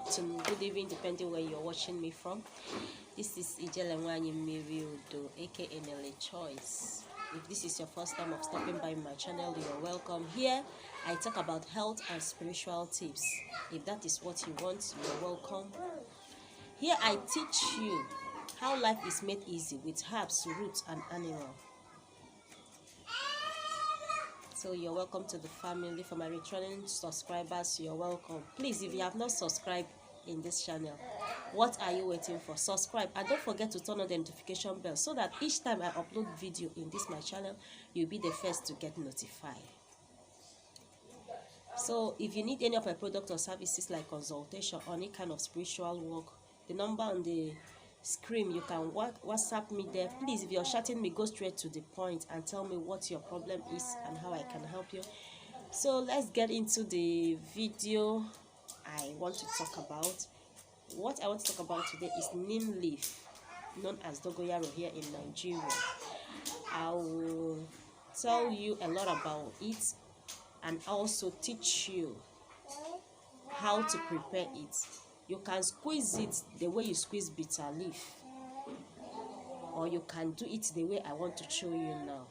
afternoon, good evening, depending where you're watching me from. This is Ijelenwanyi Miriudo, aka Nelly Choice. If this is your first time of stopping by my channel, you're welcome. Here I talk about health and spiritual tips. If that is what you want, you're welcome. Here I teach you how life is made easy with herbs, roots, and animals. So you're welcome to the family. For my returning subscribers, you're welcome. Please, if you have not subscribed in this channel, what are you waiting for? Subscribe, and don't forget to turn on the notification bell so that each time I upload video in this my channel, you'll be the first to get notified. So if you need any of my products or services like consultation or any kind of spiritual work, the number on the screen, you can WhatsApp me there. Please, if you're chatting me, go straight to the point and tell me what your problem is and how I can help you. So let's get into the video. I want to talk about what I want to talk about today is neem leaf, known as dogoyaro here in Nigeria. I will tell you a lot about it and also teach you how to prepare it. You can squeeze it the way you squeeze bitter leaf, or you can do it the way I want to show you now.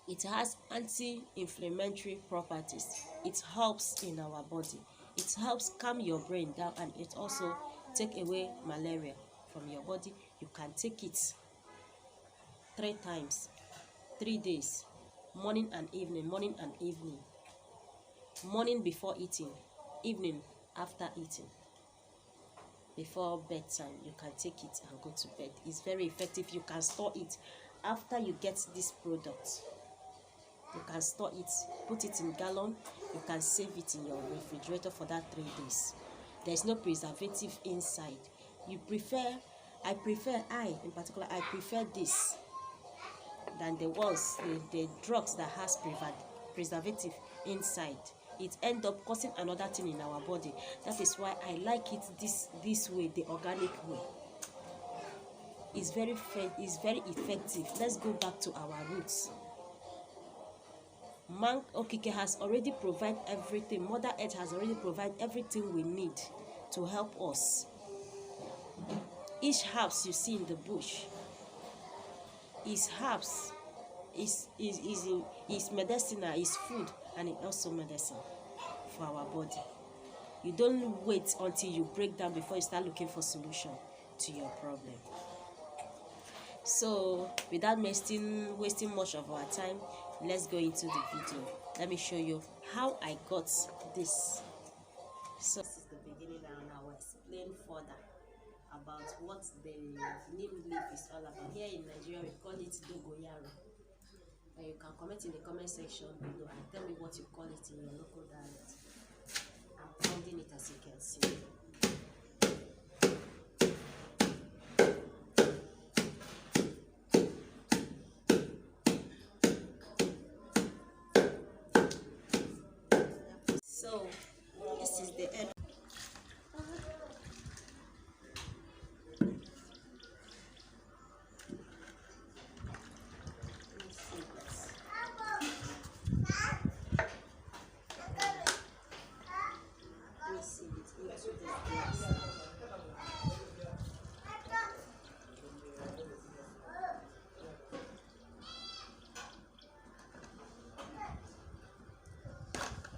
It has anti-inflammatory properties. It helps in our body. It helps calm your brain down, and it also take away malaria from your body. You can take it 3 times, 3 days, morning and evening, morning and evening. Morning before eating, evening after eating. Before bedtime, you can take it and go to bed. It's very effective. You can store it after you get this product. You can store it, put it in gallon. You can save it in your refrigerator for that 3 days. There's no preservative inside. I prefer this than the ones, the drugs that has preservative inside. It ends up causing another thing in our body. That is why I like it this way, the organic way. It's very effective. Let's go back to our roots. Man Okike has already provided everything. Mother Earth has already provided everything we need to help us. Each herbs you see in the bush is herbs, is medicinal, is food, and it's also medicine for our body. You don't wait until you break down before you start looking for solution to your problem. So without wasting much of our time, let's go into the video. Let me show you how I got this. So this is the beginning, and I will explain further about what the neem leaf is all about. Here in Nigeria, we call it dogoyaro. And you can comment in the comment section below and tell me what you call it in your local dialect. I'm pounding it as you can see. So this is the end.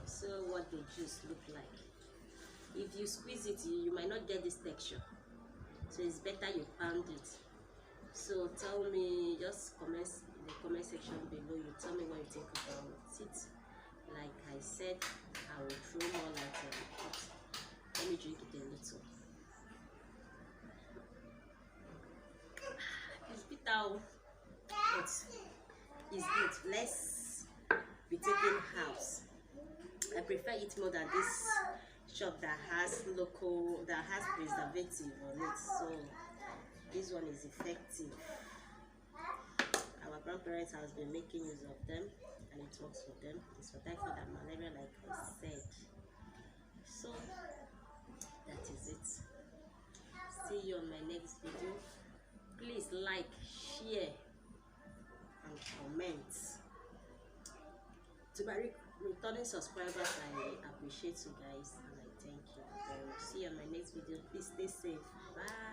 So what the juice look like. If you squeeze it, you might not get this texture. So it's better you pound it. So tell me, just comment in the comment section below. You tell me what you think about it. Like I said, I will throw more light on it. Let me drink it a little. It's bitter, but it's good. Let's be taking herbs. I prefer it more than this shop that has preservative on it. So this one is effective. Our grandparents has been making use of them, and it works for them. It's for typhoid and malaria, like I said. So that is it. See you on my next video. Please like, share, and comment. To my returning subscribers, I appreciate you guys, and I thank you. I will see you on my next video. Please stay safe. Bye.